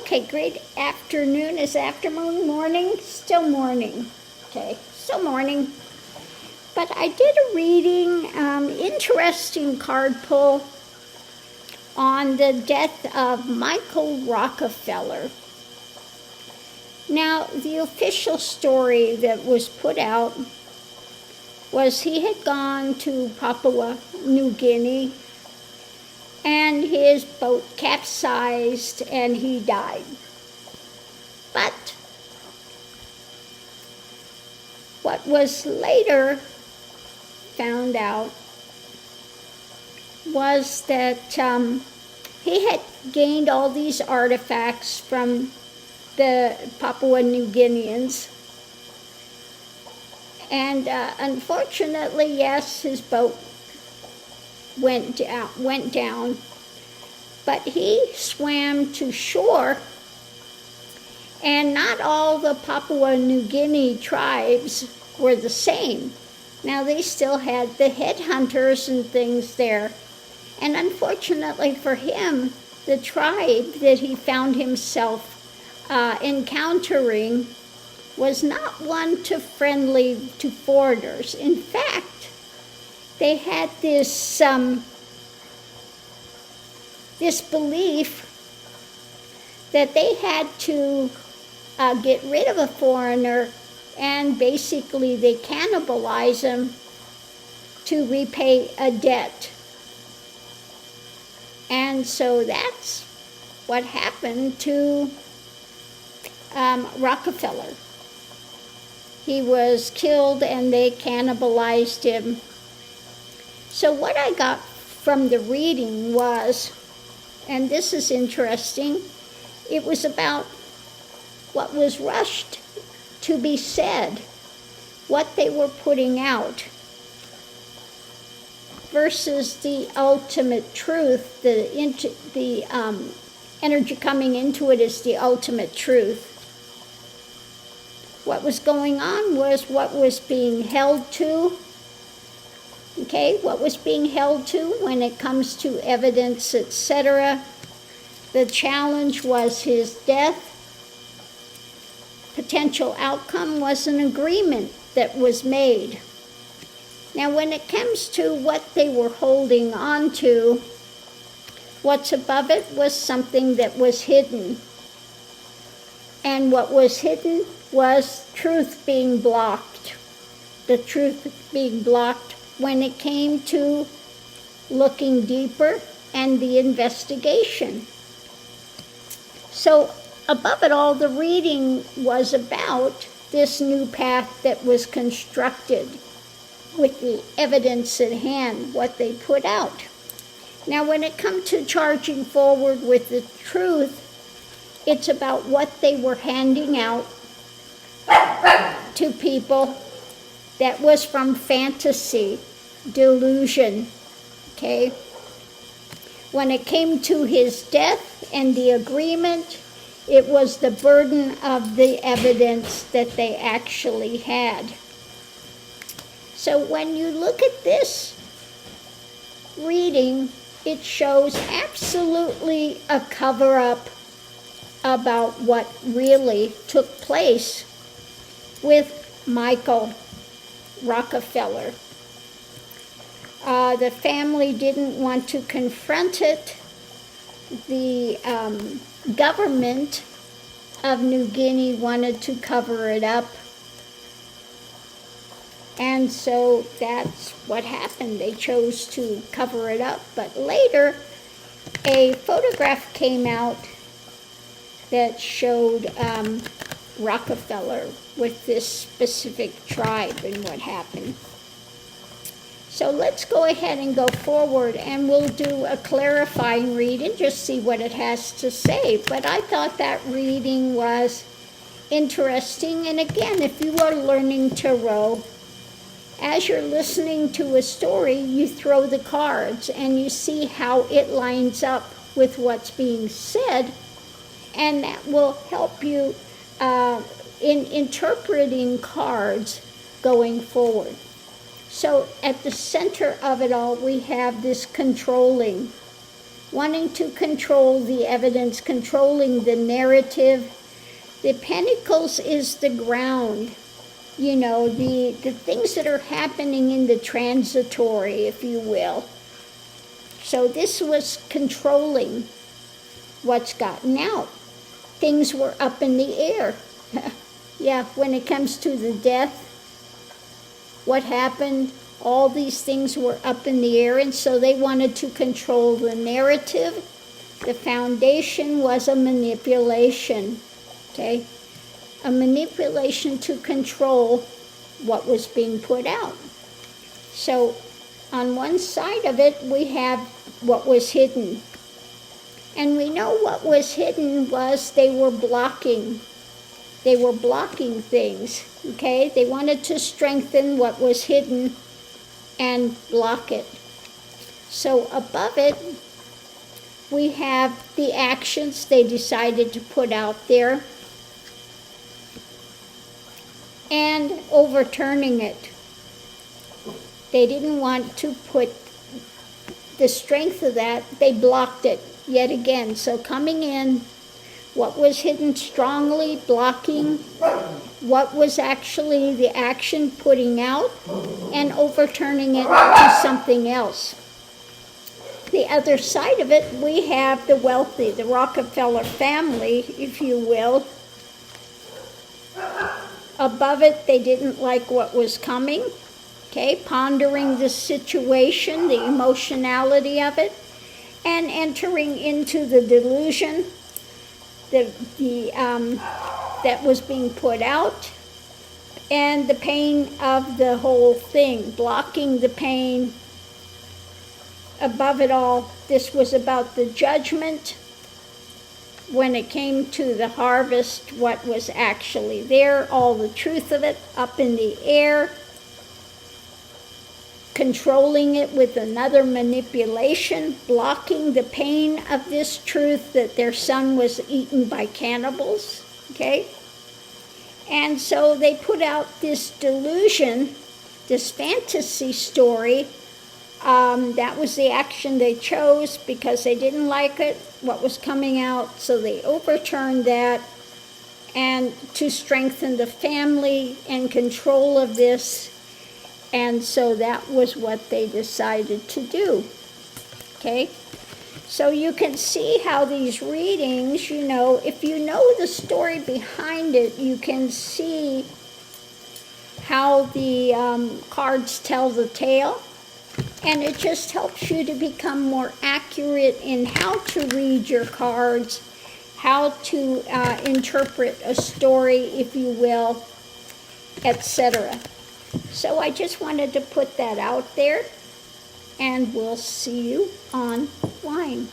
Okay, great afternoon. Is afternoon morning? Still morning. Okay, still morning. But I did a reading, interesting card pull on the death of Michael Rockefeller. Now, the official story that was put out was he had gone to Papua New Guinea and his boat capsized and he died. But what was later found out was that he had gained all these artifacts from the Papua New Guineans. And unfortunately, yes, his boat went down, but he swam to shore, and not all the Papua New Guinea tribes were the same. Now, they still had the headhunters and things there, and unfortunately for him, the tribe that he found himself encountering was not one friendly to foreigners. In fact, they had this belief that they had to get rid of a foreigner, and basically they cannibalize him to repay a debt. And so that's what happened to Rockefeller. He was killed and they cannibalized him. So what I got from the reading was, and this is interesting, it was about what was rushed to be said, what they were putting out, versus the ultimate truth. The energy coming into it is the ultimate truth. What was going on was what was being held to. Okay, what was being held to when it comes to evidence, etc. The challenge was his death. Potential outcome was an agreement that was made. Now, when it comes to what they were holding on to, what's above it was something that was hidden. And what was hidden was truth being blocked. The truth being blocked when it came to looking deeper and the investigation. So above it all, the reading was about this new path that was constructed with the evidence at hand, what they put out. Now, when it comes to charging forward with the truth, it's about what they were handing out to people that was from fantasy, delusion, okay? When it came to his death and the agreement, it was the burden of the evidence that they actually had. So when you look at this reading, it shows absolutely a cover-up about what really took place with Michael Rockefeller. The family didn't want to confront it. The government of New Guinea wanted to cover it up. And so that's what happened. They chose to cover it up. But later, a photograph came out that showed Rockefeller with this specific tribe and what happened. So let's go ahead and go forward, and we'll do a clarifying read and just see what it has to say. But I thought that reading was interesting. And again, if you are learning tarot, as you're listening to a story, you throw the cards and you see how it lines up with what's being said, and that will help you in interpreting cards going forward. So at the center of it all, we have this controlling. wanting to control the evidence, controlling the narrative. The pentacles is the ground, you know, the things that are happening in the transitory, if you will. So this was controlling what's gotten out. Things were up in the air. Yeah, when it comes to the death, what happened, all these things were up in the air, and so they wanted to control the narrative. The foundation was a manipulation, okay? A manipulation to control what was being put out. So on one side of it, we have what was hidden. And we know what was hidden was they were blocking. They were blocking things, okay? They wanted to strengthen what was hidden and block it. So above it, we have the actions they decided to put out there and overturning it. They didn't want to put the strength of that, they blocked it yet again. So coming in, what was hidden strongly, blocking what was actually the action putting out, and overturning it to something else. The other side of it, we have the wealthy, the Rockefeller family, if you will. Above it, they didn't like what was coming, okay, pondering the situation, the emotionality of it, and entering into the delusion that was being put out, and the pain of the whole thing, blocking the pain. Above it all, this was about the judgment. When it came to the harvest, what was actually there, all the truth of it up in the air, controlling it with another manipulation, blocking the pain of this truth that their son was eaten by cannibals, okay? And so they put out this delusion, this fantasy story. That was the action they chose because they didn't like it, what was coming out, so they overturned that, and to strengthen the family and control of this. And so that was what they decided to do, okay? So you can see how these readings, you know, if you know the story behind it, you can see how the cards tell the tale. And it just helps you to become more accurate in how to read your cards, how to interpret a story, if you will, etc. So I just wanted to put that out there, and we'll see you online.